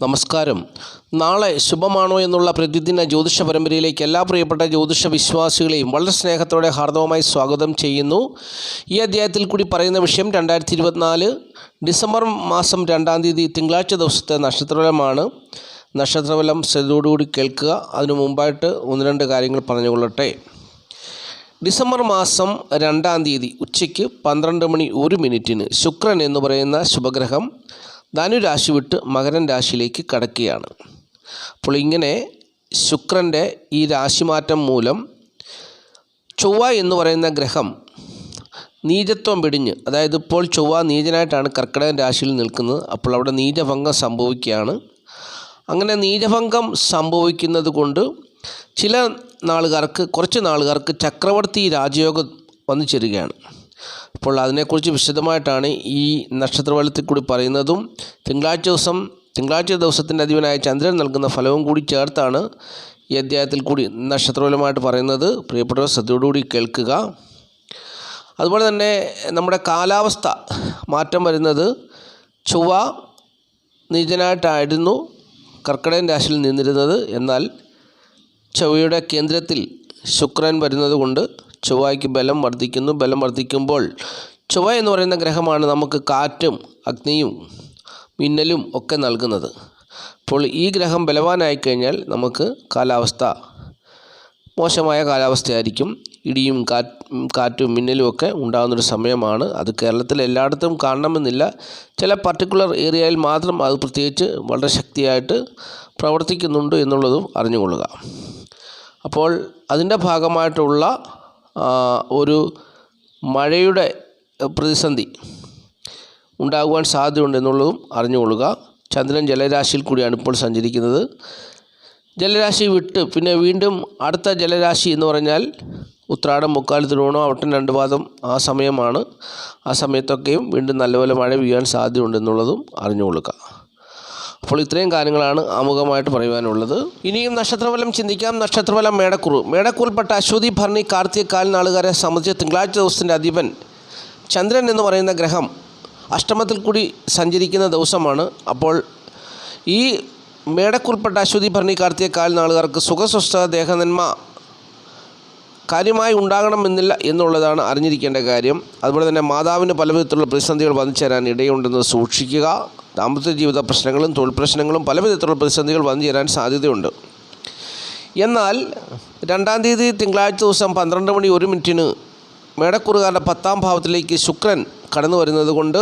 നമസ്കാരം. നാളെ ശുഭമാണോ എന്നുള്ള പ്രതിദിന ജ്യോതിഷ പരമ്പരയിലേക്ക് എല്ലാ പ്രിയപ്പെട്ട ജ്യോതിഷ വിശ്വാസികളെയും വളരെ സ്നേഹത്തോടെ ഹാർദവമായി സ്വാഗതം ചെയ്യുന്നു. ഈ അധ്യായത്തിൽ കൂടി പറയുന്ന വിഷയം 2024 ഡിസംബർ മാസം 2-ാം തീയതി തിങ്കളാഴ്ച ദിവസത്തെ നക്ഷത്രഫലമാണ്. നക്ഷത്രഫലം ശ്രദ്ധയോടുകൂടി കേൾക്കുക. അതിനു മുമ്പായിട്ട് ഒന്ന് രണ്ട് കാര്യങ്ങൾ പറഞ്ഞുകൊള്ളട്ടെ. ഡിസംബർ മാസം 2-ാം തീയതി ഉച്ചയ്ക്ക് 12:01 ശുക്രൻ എന്ന് പറയുന്ന ശുഭഗ്രഹം ധനുരാശി വിട്ട് മകരൻ രാശിയിലേക്ക് കടക്കുകയാണ്. അപ്പോൾ ഇങ്ങനെ ശുക്രൻ്റെ ഈ രാശിമാറ്റം മൂലം ചൊവ്വ എന്ന് പറയുന്ന ഗ്രഹം നീചത്വം വെടിഞ്ഞ്, അതായത് ഇപ്പോൾ ചൊവ്വ നീചനായിട്ടാണ് കർക്കിടകൻ രാശിയിൽ നിൽക്കുന്നത്. അപ്പോൾ അവിടെ നീചഭംഗം സംഭവിക്കുകയാണ്. അങ്ങനെ നീചഭംഗം സംഭവിക്കുന്നത് കൊണ്ട് കുറച്ച് നാളുകാർക്ക് ചക്രവർത്തി രാജയോഗം വന്നു ചേരുകയാണ്. അപ്പോൾ അതിനെക്കുറിച്ച് വിശദമായിട്ടാണ് ഈ നക്ഷത്രഫലത്തിൽ കൂടി പറയുന്നതും തിങ്കളാഴ്ച ദിവസത്തിൻ്റെ അധിപനായ ചന്ദ്രൻ നൽകുന്ന ഫലവും കൂടി ചേർത്താണ് ഈ അധ്യായത്തിൽ കൂടി നക്ഷത്രഫലമായിട്ട് പറയുന്നത്. പ്രിയപ്പെട്ടവർ ശ്രദ്ധയോടുകൂടി കേൾക്കുക. അതുപോലെ തന്നെ നമ്മുടെ കാലാവസ്ഥ മാറ്റം വരുന്നത്, ചൊവ്വ നീചനായിട്ടായിരുന്നു കർക്കിടകൻ രാശിയിൽ നിന്നിരുന്നത്. എന്നാൽ ചൊവ്വയുടെ കേന്ദ്രത്തിൽ ശുക്രൻ വരുന്നത് കൊണ്ട് ചൊവ്വയ്ക്ക് ബലം വർദ്ധിക്കുന്നു. ബലം വർദ്ധിക്കുമ്പോൾ ചൊവ്വ എന്ന് പറയുന്ന ഗ്രഹമാണ് നമുക്ക് കാറ്റും അഗ്നിയും മിന്നലും ഒക്കെ നൽകുന്നത്. അപ്പോൾ ഈ ഗ്രഹം ബലവാനായി കഴിഞ്ഞാൽ നമുക്ക് കാലാവസ്ഥ മോശമായ കാലാവസ്ഥയായിരിക്കും. ഇടിയും കാറ്റും മിന്നലും ഒക്കെ ഉണ്ടാകുന്നൊരു സമയമാണ്. അത് കേരളത്തിൽ എല്ലായിടത്തും കാണണമെന്നില്ല. ചില പർട്ടിക്കുലർ ഏരിയയിൽ മാത്രം അത് പ്രത്യേകിച്ച് വളരെ ശക്തിയായിട്ട് പ്രവർത്തിക്കുന്നുണ്ട് എന്നുള്ളതും അറിഞ്ഞുകൊള്ളുക. അപ്പോൾ അതിൻ്റെ ഭാഗമായിട്ടുള്ള ഒരു മഴയുടെ പ്രതിസന്ധി ഉണ്ടാകുവാൻ സാധ്യതയുണ്ടെന്നുള്ളതും അറിഞ്ഞുകൊള്ളുക. ചന്ദ്രൻ ജലരാശിയിൽ കൂടിയാണ് ഇപ്പോൾ സഞ്ചരിക്കുന്നത്. ജലരാശി വിട്ട് പിന്നെ വീണ്ടും അടുത്ത ജലരാശി എന്ന് പറഞ്ഞാൽ ഉത്രാടം, മുക്കാൽ, തിരുവോണം, അവിട്ടം, 2 പാദം ആ സമയമാണ്. ആ സമയത്തൊക്കെയും വീണ്ടും നല്ലപോലെ മഴ പെയ്യാൻ സാധ്യതയുണ്ടെന്നുള്ളതും അറിഞ്ഞുകൊള്ളുക. അപ്പോൾ ഇത്രയും കാര്യങ്ങളാണ് ആമുഖമായിട്ട് പറയുവാനുള്ളത്. ഇനിയും നക്ഷത്രഫലം ചിന്തിക്കാം. നക്ഷത്രഫലം മേടക്കൂറിൽപ്പെട്ട അശ്വതി, ഭരണി, കാർത്തിക നാളുകാരെ സംബന്ധിച്ച് തിങ്കളാഴ്ച ദിവസത്തിൻ്റെ അധിപൻ ചന്ദ്രൻ എന്ന് പറയുന്ന ഗ്രഹം അഷ്ടമത്തിൽ കൂടി സഞ്ചരിക്കുന്ന ദിവസമാണ്. അപ്പോൾ ഈ മേടക്കൂറിൽപ്പെട്ട അശ്വതി, ഭരണി, കാർത്തിക നാളുകാർക്ക് സുഖസ്വസ്ഥ ദേഹനന്മ കാര്യമായി ഉണ്ടാകണമെന്നില്ല എന്നുള്ളതാണ് അറിഞ്ഞിരിക്കേണ്ട കാര്യം. അതുപോലെ തന്നെ മാതാവിന് പല വിധത്തിലുള്ള പ്രതിസന്ധികൾ വന്നു ചേരാൻ ഇടയുണ്ടെന്ന് സൂക്ഷിക്കുക. ദാമ്പത്യ ജീവിത പ്രശ്നങ്ങളും തൊഴിൽ പ്രശ്നങ്ങളും പല വിധത്തിലുള്ള പ്രതിസന്ധികൾ വന്നു ചേരാൻ സാധ്യതയുണ്ട്. എന്നാൽ 2-ാം തീയതി തിങ്കളാഴ്ച ദിവസം 12:01 മേടക്കുറുകാരുടെ 10-ാം ഭാവത്തിലേക്ക് ശുക്രൻ കടന്നു വരുന്നത് കൊണ്ട്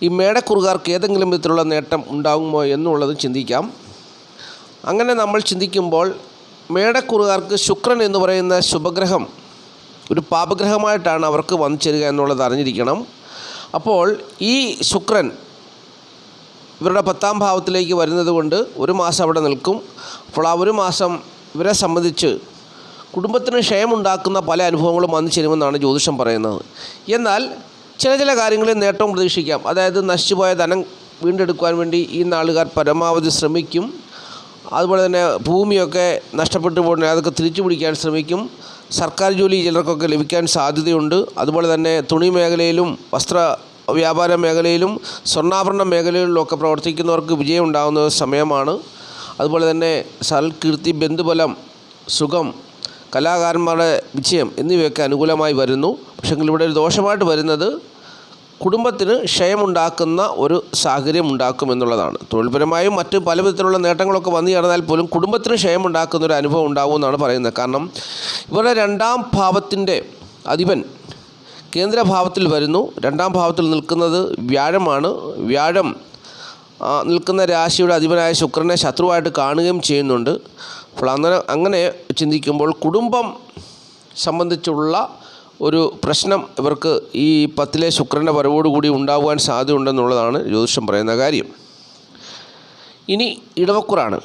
ഈ മേടക്കുറുകാർക്ക് ഏതെങ്കിലും വിധത്തിലുള്ള നേട്ടം ഉണ്ടാകുമോ എന്നുള്ളത് ചിന്തിക്കാം. അങ്ങനെ നമ്മൾ ചിന്തിക്കുമ്പോൾ മേടക്കുറുകാർക്ക് ശുക്രൻ എന്ന് പറയുന്ന ശുഭഗ്രഹം ഒരു പാപഗ്രഹമായിട്ടാണ് അവർക്ക് വന്നു ചേരുക എന്നുള്ളത് അറിഞ്ഞിരിക്കണം. അപ്പോൾ ഈ ശുക്രൻ ഇവരുടെ 10-ാം ഭാവത്തിലേക്ക് വരുന്നത് കൊണ്ട് ഒരു മാസം അവിടെ നിൽക്കും. അപ്പോൾ ആ ഒരു മാസം ഇവരെ സംബന്ധിച്ച് കുടുംബത്തിന് ക്ഷയമുണ്ടാക്കുന്ന പല അനുഭവങ്ങളും വന്നു ചേരുമെന്നാണ് ജ്യോതിഷം പറയുന്നത്. എന്നാൽ ചില കാര്യങ്ങളിൽ നേട്ടവും പ്രതീക്ഷിക്കാം. അതായത് നശിച്ചുപോയ ധനം വീണ്ടെടുക്കുവാൻ വേണ്ടി ഈ നാളുകാർ പരമാവധി ശ്രമിക്കും. അതുപോലെ തന്നെ ഭൂമിയൊക്കെ നഷ്ടപ്പെട്ടു പോകണേ അതൊക്കെ തിരിച്ചു പിടിക്കാൻ ശ്രമിക്കും. സർക്കാർ ജോലി ചിലർക്കൊക്കെ ലഭിക്കാൻ സാധ്യതയുണ്ട്. അതുപോലെ തന്നെ തുണി മേഖലയിലും വസ്ത്ര വ്യാപാര മേഖലയിലും സ്വർണ്ണാഭരണ മേഖലകളിലൊക്കെ പ്രവർത്തിക്കുന്നവർക്ക് വിജയം ഉണ്ടാകുന്ന സമയമാണ്. അതുപോലെ തന്നെ സൽകീർത്തി, ബന്ധുബലം, സുഖം, കലാകാരന്മാരുടെ വിജയം എന്നിവയൊക്കെ അനുകൂലമായി വരുന്നു. പക്ഷെങ്കിൽ ഇവിടെ ഒരു ദോഷമായിട്ട് വരുന്നത് കുടുംബത്തിന് ക്ഷയമുണ്ടാക്കുന്ന ഒരു സാഹചര്യം ഉണ്ടാക്കുമെന്നുള്ളതാണ്. തൊഴിൽപരമായും മറ്റ് പല വിധത്തിലുള്ള നേട്ടങ്ങളൊക്കെ വന്നു ചേർന്നാൽ പോലും കുടുംബത്തിന് ക്ഷയമുണ്ടാക്കുന്ന ഒരു അനുഭവം ഉണ്ടാകുമെന്നാണ് പറയുന്നത്. കാരണം ഇവരുടെ 2-ാം ഭാവത്തിൻ്റെ അധിപൻ കേന്ദ്രഭാവത്തിൽ വരുന്നു. 2-ാം ഭാവത്തിൽ നിൽക്കുന്നത് വ്യാഴമാണ്. വ്യാഴം നിൽക്കുന്ന രാശിയുടെ അധിപനായ ശുക്രനെ ശത്രുവായിട്ട് കാണുകയും ചെയ്യുന്നുണ്ട്. അപ്പോൾ അങ്ങനെ ചിന്തിക്കുമ്പോൾ കുടുംബം സംബന്ധിച്ചുള്ള ഒരു പ്രശ്നം ഇവർക്ക് ഈ 10-ലെ ശുക്രൻ്റെ വരവോടുകൂടി ഉണ്ടാകുവാൻ സാധ്യതയുണ്ടെന്നുള്ളതാണ് ജ്യോതിഷം പറയുന്ന കാര്യം. ഇനി ഇടവക്കൂറാണ്.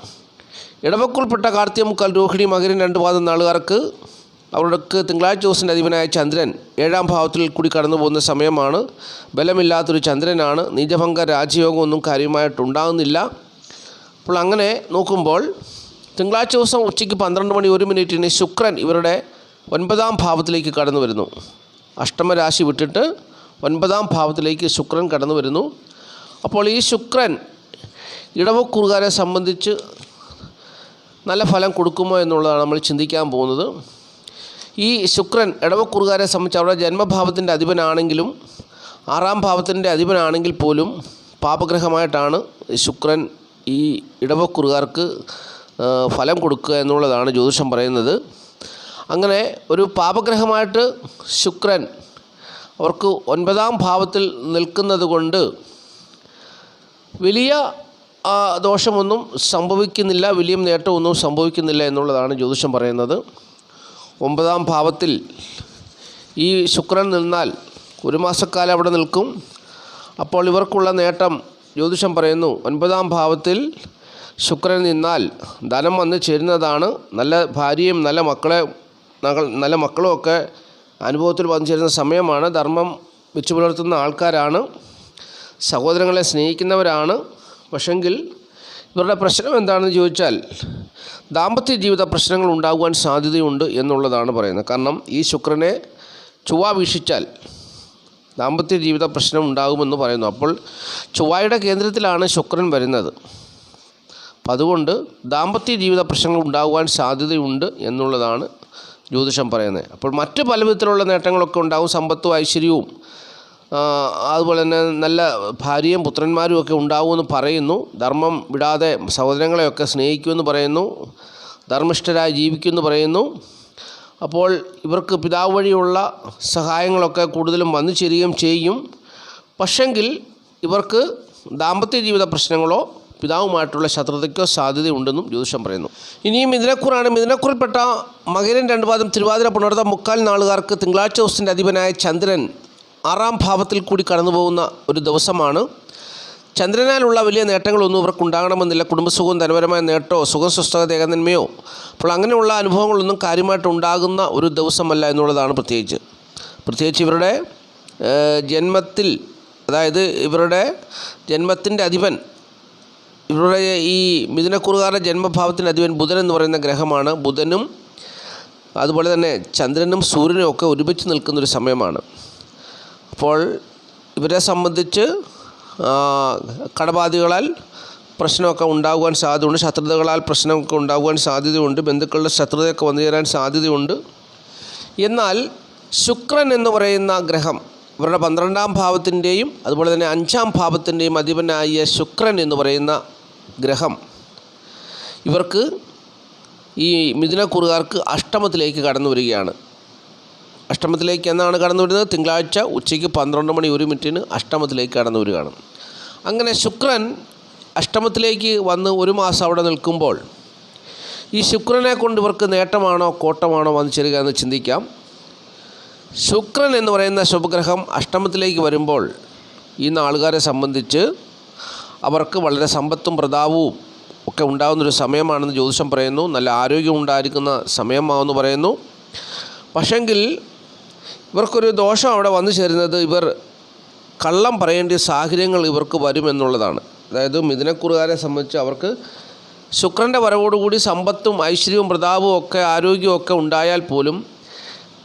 ഇടവക്കൂറിൽപ്പെട്ട കാർത്തിക, മുക്കാൽ, രോഹിണി, മകരം, 2 പാദം നാളുകാർക്ക് അവർക്ക് തിങ്കളാഴ്ച ദിവസത്തിൻ്റെ അധിപനായ ചന്ദ്രൻ 7-ാം ഭാവത്തിൽ കൂടി കടന്നു പോകുന്ന സമയമാണ്. ബലമില്ലാത്തൊരു ചന്ദ്രനാണ്. നീചഭംഗ രാജയോഗമൊന്നും കാര്യമായിട്ടുണ്ടാകുന്നില്ല. അപ്പോൾ അങ്ങനെ നോക്കുമ്പോൾ തിങ്കളാഴ്ച ദിവസം ഉച്ചയ്ക്ക് 12:01 ശുക്രൻ ഇവരുടെ 9-ാം ഭാവത്തിലേക്ക് കടന്നു വരുന്നു. അഷ്ടമരാശി വിട്ടിട്ട് 9-ാം ഭാവത്തിലേക്ക് ശുക്രൻ കടന്നു വരുന്നു. അപ്പോൾ ഈ ശുക്രൻ ഇടവക്കൂറുകാരെ സംബന്ധിച്ച് നല്ല ഫലം കൊടുക്കുമോ എന്നുള്ളതാണ് നമ്മൾ ചിന്തിക്കാൻ പോകുന്നത്. ഈ ശുക്രൻ ഇടവക്കൂറുകാരെ സംബന്ധിച്ച് അവരുടെ ജന്മഭാവത്തിൻ്റെ അധിപനാണെങ്കിലും 6-ാം ഭാവത്തിൻ്റെ അധിപനാണെങ്കിൽ പോലും പാപഗ്രഹമായിട്ടാണ് ശുക്രൻ ഈ ഇടവക്കൂറുകാർക്ക് ഫലം കൊടുക്കുക എന്നുള്ളതാണ് ജ്യോതിഷം പറയുന്നത്. അങ്ങനെ ഒരു പാപഗ്രഹമായിട്ട് ശുക്രൻ അവർക്ക് 9-ാം ഭാവത്തിൽ നിൽക്കുന്നത് കൊണ്ട് വലിയ ദോഷമൊന്നും സംഭവിക്കുന്നില്ല, വലിയ നേട്ടമൊന്നും സംഭവിക്കുന്നില്ല എന്നുള്ളതാണ് ജ്യോതിഷം പറയുന്നത്. 9-ാം ഭാവത്തിൽ ഈ ശുക്രൻ നിന്നാൽ 1 മാസക്കാലം അവിടെ നിൽക്കും. അപ്പോൾ ഇവർക്കുള്ള നേട്ടം ജ്യോതിഷം പറയുന്നു, 9-ാം ഭാവത്തിൽ ശുക്രൻ നിന്നാൽ ധനം വന്ന് ചേരുന്നതാണ്. നല്ല ഭാര്യയും നല്ല മക്കളും ഒക്കെ അനുഭവത്തിൽ വന്നു ചേരുന്ന സമയമാണ്. ധർമ്മം വെച്ചു പുലർത്തുന്ന ആൾക്കാരാണ്, സഹോദരങ്ങളെ സ്നേഹിക്കുന്നവരാണ്. പക്ഷെങ്കിൽ ഇവരുടെ പ്രശ്നം എന്താണെന്ന് ചോദിച്ചാൽ ദാമ്പത്യ ജീവിത പ്രശ്നങ്ങൾ ഉണ്ടാകുവാൻ സാധ്യതയുണ്ട് എന്നുള്ളതാണ് പറയുന്നത്. കാരണം ഈ ശുക്രനെ ചൊവ്വ വീക്ഷിച്ചാൽ ദാമ്പത്യ ജീവിത പ്രശ്നം ഉണ്ടാകുമെന്ന് പറയുന്നു. അപ്പോൾ ചൊവ്വയുടെ കേന്ദ്രത്തിലാണ് ശുക്രൻ വരുന്നത്. അപ്പം അതുകൊണ്ട് ദാമ്പത്യ ജീവിത പ്രശ്നങ്ങൾ ഉണ്ടാകുവാൻ സാധ്യതയുണ്ട് എന്നുള്ളതാണ് ജ്യോതിഷം പറയുന്നത്. അപ്പോൾ മറ്റ് പല വിധത്തിലുള്ള നേട്ടങ്ങളൊക്കെ ഉണ്ടാകും, സമ്പത്തും ഐശ്വര്യവും അതുപോലെ തന്നെ നല്ല ഭാര്യയും പുത്രന്മാരും ഒക്കെ ഉണ്ടാവുമെന്ന് പറയുന്നു. ധർമ്മം വിടാതെ സഹോദരങ്ങളെയൊക്കെ സ്നേഹിക്കുമെന്ന് പറയുന്നു, ധർമ്മിഷ്ഠരായി ജീവിക്കുമെന്ന് പറയുന്നു. അപ്പോൾ ഇവർക്ക് പിതാവ് വഴിയുള്ള സഹായങ്ങളൊക്കെ കൂടുതലും വന്നു ചേരുകയും ചെയ്യും. പക്ഷെങ്കിൽ ഇവർക്ക് ദാമ്പത്യ ജീവിത പ്രശ്നങ്ങളോ പിതാവുമായിട്ടുള്ള ശത്രുതയ്ക്കോ സാധ്യതയുണ്ടെന്നും ജ്യോതിഷം പറയുന്നു. ഇനിയും മിഥുനക്കൂറാണ്. മിഥുനക്കൂറിൽപ്പെട്ട മകരൻ 2 പാദം തിരുവാതിര പുണർതം 3/4 നാളുകാർക്ക് തിങ്കളാഴ്ച ദിവസത്തിൻ്റെ അധിപനായ ചന്ദ്രൻ 6-ാം ഭാവത്തിൽ കൂടി കടന്നു പോകുന്ന ഒരു ദിവസമാണ്. ചന്ദ്രനാലുള്ള വലിയ നേട്ടങ്ങളൊന്നും ഇവർക്ക് ഉണ്ടാകണമെന്നില്ല. കുടുംബസുഖവും ധനപരമായ നേട്ടമോ സുഖം സ്വസ്ഥത ഏകനന്മയോ അപ്പോൾ അങ്ങനെയുള്ള അനുഭവങ്ങളൊന്നും കാര്യമായിട്ട് ഉണ്ടാകുന്ന ഒരു ദിവസമല്ല എന്നുള്ളതാണ് പ്രത്യേകിച്ച് ഇവരുടെ ജന്മത്തിൽ, അതായത് ഇവരുടെ ജന്മത്തിൻ്റെ അധിപൻ, ഇവരുടെ ഈ മിഥുനക്കൂറുകാരുടെ ജന്മഭാവത്തിൻ്റെ അധിപൻ ബുധൻ എന്ന് പറയുന്ന ഗ്രഹമാണ്. ബുധനും അതുപോലെ തന്നെ ചന്ദ്രനും സൂര്യനും ഒക്കെ ഒരുമിച്ച് നിൽക്കുന്നൊരു സമയമാണ്. അപ്പോൾ ഇവരെ സംബന്ധിച്ച് കടബാധികളാൽ പ്രശ്നമൊക്കെ ഉണ്ടാകുവാൻ സാധ്യതയുണ്ട്, ശത്രുതകളാൽ പ്രശ്നമൊക്കെ ഉണ്ടാകുവാൻ സാധ്യതയുണ്ട്, ബന്ധുക്കളുടെ ശത്രുതയൊക്കെ വന്നു ചേരാൻ സാധ്യതയുണ്ട്. എന്നാൽ ശുക്രൻ എന്ന് പറയുന്ന ഗ്രഹം ഇവരുടെ 12-ാം ഭാവത്തിൻ്റെയും അതുപോലെ തന്നെ 5-ാം ഭാവത്തിൻ്റെയും അധിപനായ ശുക്രൻ എന്ന് പറയുന്ന ഗ്രഹം ഇവർക്ക് ഈ മിഥുനക്കൂറുകാർക്ക് അഷ്ടമത്തിലേക്ക് കടന്നു വരികയാണ്. അഷ്ടമത്തിലേക്ക് എന്നാണ് കടന്നു വരുന്നത്? തിങ്കളാഴ്ച ഉച്ചയ്ക്ക് 12:01 അഷ്ടമത്തിലേക്ക് കടന്നു വരികയാണ്. അങ്ങനെ ശുക്രൻ അഷ്ടമത്തിലേക്ക് വന്ന് 1 മാസം അവിടെ നിൽക്കുമ്പോൾ ഈ ശുക്രനെ കൊണ്ട് ഇവർക്ക് നേട്ടമാണോ കോട്ടമാണോ വന്നു ചേരുക എന്ന് ചിന്തിക്കാം. ശുക്രൻ എന്ന് പറയുന്ന ശുഭഗ്രഹം അഷ്ടമത്തിലേക്ക് വരുമ്പോൾ ഈ നാളുകാരെ സംബന്ധിച്ച് അവർക്ക് വളരെ സമ്പത്തും പ്രതാപവും ഒക്കെ ഉണ്ടാകുന്നൊരു സമയമാണെന്ന് ജ്യോതിഷം പറയുന്നു. നല്ല ആരോഗ്യം ഉണ്ടായിരിക്കുന്ന സമയമാണെന്ന് പറയുന്നു. പക്ഷെങ്കിൽ ഇവർക്കൊരു ദോഷം അവിടെ വന്നു ചേരുന്നത്, ഇവർ കള്ളം പറയേണ്ട സാഹചര്യങ്ങൾ ഇവർക്ക് വരുമെന്നുള്ളതാണ്. അതായത് മിഥുനക്കൂറുകാരെ സംബന്ധിച്ച് അവർക്ക് ശുക്രൻ്റെ വരവോടുകൂടി സമ്പത്തും ഐശ്വര്യവും പ്രതാപവും ഒക്കെ ആരോഗ്യവും ഒക്കെ ഉണ്ടായാൽ പോലും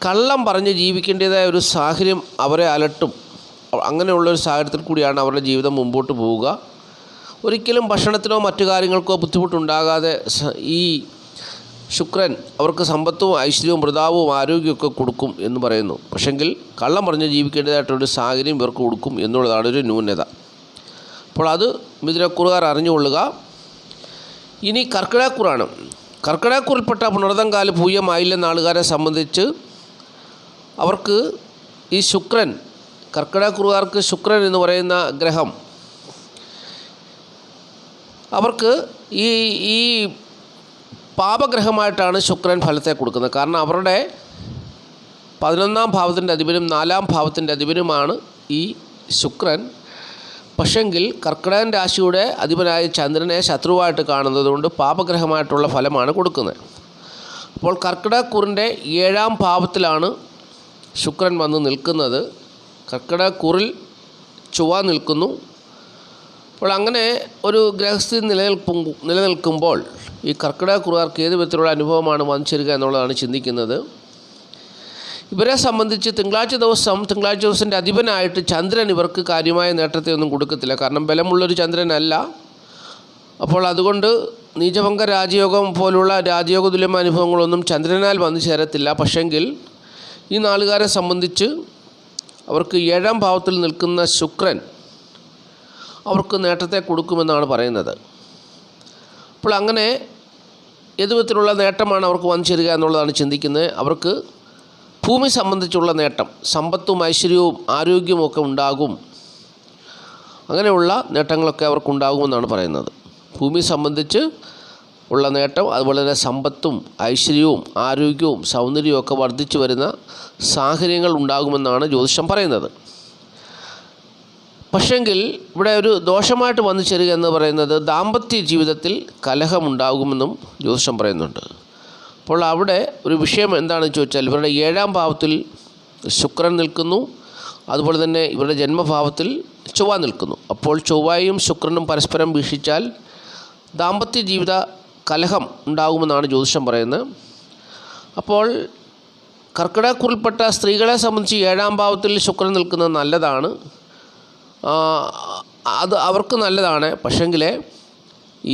കള്ളം പറഞ്ഞ് ജീവിക്കേണ്ടതായ ഒരു സാഹചര്യം അവരെ അലട്ടും. അങ്ങനെയുള്ളൊരു സാഹചര്യത്തിൽ കൂടിയാണ് അവരുടെ ജീവിതം മുമ്പോട്ട് പോവുക. ഒരിക്കലും ഭക്ഷണത്തിനോ മറ്റു കാര്യങ്ങൾക്കോ ബുദ്ധിമുട്ടുണ്ടാകാതെ ഈ ശുക്രൻ അവർക്ക് സമ്പത്തും ഐശ്വര്യവും പ്രതാപവും ആരോഗ്യമൊക്കെ കൊടുക്കും എന്ന് പറയുന്നു. പക്ഷെങ്കിൽ കള്ളം പറഞ്ഞ് ജീവിക്കേണ്ടതായിട്ടൊരു സാഹചര്യം ഇവർക്ക് കൊടുക്കും എന്നുള്ളതാണ് ഒരു ന്യൂനത. അപ്പോൾ അത് മിഥുനക്കൂറുകാർ അറിഞ്ഞുകൊള്ളുക. ഇനി കർക്കിടകക്കൂറാണ്. കർക്കിടകക്കൂറിൽപ്പെട്ട പുണർതം കാല് പൂയമായില്ലെന്ന ആളുകാരെ സംബന്ധിച്ച് അവർക്ക് ഈ ശുക്രൻ, കർക്കിടകക്കൂറുകാർക്ക് ശുക്രൻ എന്ന് പറയുന്ന ഗ്രഹം അവർക്ക് ഈ പാപഗ്രഹമായിട്ടാണ് ശുക്രൻ ഫലത്തെ കൊടുക്കുന്നത്. കാരണം അവരുടെ 11-ാം ഭാവത്തിൻ്റെ അധിപനും 4-ാം ഭാവത്തിൻ്റെ അധിപനുമാണ് ഈ ശുക്രൻ. പക്ഷെങ്കിൽ കർക്കിടകൻ രാശിയുടെ അധിപനായ ചന്ദ്രനെ ശത്രുവായിട്ട് കാണുന്നതുകൊണ്ട് പാപഗ്രഹമായിട്ടുള്ള ഫലമാണ് കൊടുക്കുന്നത്. അപ്പോൾ കർക്കിടകക്കൂറിൻ്റെ 7-ാം ഭാവത്തിലാണ് ശുക്രൻ വന്ന് നിൽക്കുന്നത്. കർക്കിടകക്കൂറിൽ ചൊവ്വ നിൽക്കുന്നു. അപ്പോൾ അങ്ങനെ ഒരു ഗ്രഹസ്ഥിതി നിലനിൽക്കുമ്പോൾ ഈ കർക്കിടകക്കൂറുകാർക്ക് ഏത് വിധത്തിലുള്ള അനുഭവമാണ് വന്നു ചേരുക എന്നുള്ളതാണ് ചിന്തിക്കുന്നത്. ഇവരെ സംബന്ധിച്ച് തിങ്കളാഴ്ച ദിവസത്തിൻ്റെ അധിപനായിട്ട് ചന്ദ്രൻ ഇവർക്ക് കാര്യമായ നേട്ടത്തെ ഒന്നും കൊടുക്കത്തില്ല. കാരണം ബലമുള്ളൊരു ചന്ദ്രനല്ല, അപ്പോൾ അതുകൊണ്ട് നീചഭംഗ രാജയോഗം പോലുള്ള രാജയോഗ തുല്യമായ അനുഭവങ്ങളൊന്നും ചന്ദ്രനാൽ വന്നു ചേരത്തില്ല. പക്ഷെങ്കിൽ ഈ നാളുകാരെ സംബന്ധിച്ച് അവർക്ക് 7ാം ഭാവത്തിൽ നിൽക്കുന്ന ശുക്രൻ അവർക്ക് നേട്ടത്തെ കൊടുക്കുമെന്നാണ് പറയുന്നത്. അപ്പോൾ അങ്ങനെ ഏത് വിധത്തിലുള്ള നേട്ടമാണ് അവർക്ക് വന്നു ചേരുക എന്നുള്ളതാണ് ചിന്തിക്കുന്നത്. അവർക്ക് ഭൂമി സംബന്ധിച്ചുള്ള നേട്ടം, സമ്പത്തും ഐശ്വര്യവും ആരോഗ്യവും ഒക്കെ ഉണ്ടാകും. അങ്ങനെയുള്ള നേട്ടങ്ങളൊക്കെ അവർക്കുണ്ടാകുമെന്നാണ് പറയുന്നത്. ഭൂമി സംബന്ധിച്ച് ഉള്ള നേട്ടം, അതുപോലെ തന്നെ സമ്പത്തും ഐശ്വര്യവും ആരോഗ്യവും സൗന്ദര്യവും ഒക്കെ വർദ്ധിച്ചു വരുന്ന സാഹചര്യങ്ങൾ ഉണ്ടാകുമെന്നാണ് ജ്യോതിഷം പറയുന്നത്. പക്ഷെങ്കിൽ ഇവിടെ ഒരു ദോഷമായിട്ട് വന്നു ചേരുക എന്ന് പറയുന്നത് ദാമ്പത്യ ജീവിതത്തിൽ കലഹമുണ്ടാകുമെന്നും ജ്യോതിഷം പറയുന്നുണ്ട്. അപ്പോൾ അവിടെ ഒരു വിഷയം എന്താണെന്ന് ചോദിച്ചാൽ, ഇവരുടെ 7ാം ഭാവത്തിൽ ശുക്രൻ നിൽക്കുന്നു, അതുപോലെ തന്നെ ഇവരുടെ ജന്മഭാവത്തിൽ ചൊവ്വ നിൽക്കുന്നു. അപ്പോൾ ചൊവ്വയും ശുക്രനും പരസ്പരം വീക്ഷിച്ചാൽ ദാമ്പത്യ ജീവിത കലഹം ഉണ്ടാകുമെന്നാണ് ജ്യോതിഷം പറയുന്നത്. അപ്പോൾ കർക്കിടകക്കുറിൽപ്പെട്ട സ്ത്രീകളെ സംബന്ധിച്ച് 7ാം ഭാവത്തിൽ ശുക്രൻ നിൽക്കുന്നത് നല്ലതാണ്. അത് അവർക്ക് നല്ലതാണ്. പക്ഷെങ്കിൽ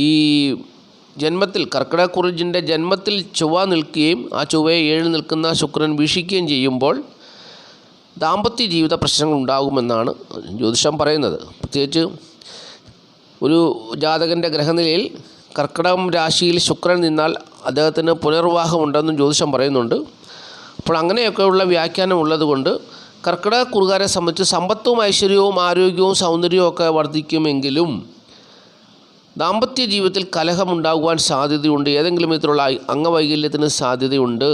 ഈ ജന്മത്തിൽ കർക്കിടകക്കുറിജിൻ്റെ ജന്മത്തിൽ ചൊവ്വ നിൽക്കുകയും ആ ചൊവ്വയെ 7 നിൽക്കുന്ന ശുക്രൻ വീക്ഷിക്കുകയും ചെയ്യുമ്പോൾ ദാമ്പത്യ ജീവിത പ്രശ്നങ്ങൾ ഉണ്ടാകുമെന്നാണ് ജ്യോതിഷം പറയുന്നത്. പ്രത്യേകിച്ച് ഒരു ജാതകൻ്റെ ഗ്രഹനിലയിൽ കർക്കിടകം രാശിയിൽ ശുക്രൻ നിന്നാൽ അദ്ദേഹത്തിന് പുനർവിവാഹമുണ്ടെന്നും ജ്യോതിഷം പറയുന്നുണ്ട്. അപ്പോൾ അങ്ങനെയൊക്കെയുള്ള വ്യാഖ്യാനം ഉള്ളതുകൊണ്ട് കർക്കിടകക്കുറുകാരെ സംബന്ധിച്ച് സമ്പത്തും ഐശ്വര്യവും ആരോഗ്യവും സൗന്ദര്യവും ഒക്കെ വർദ്ധിക്കുമെങ്കിലും ദാമ്പത്യ ജീവിതത്തിൽ കലഹമുണ്ടാകുവാൻ സാധ്യതയുണ്ട്. ഏതെങ്കിലും വിധത്തിലുള്ള അംഗവൈകല്യത്തിന് സാധ്യതയുണ്ട്.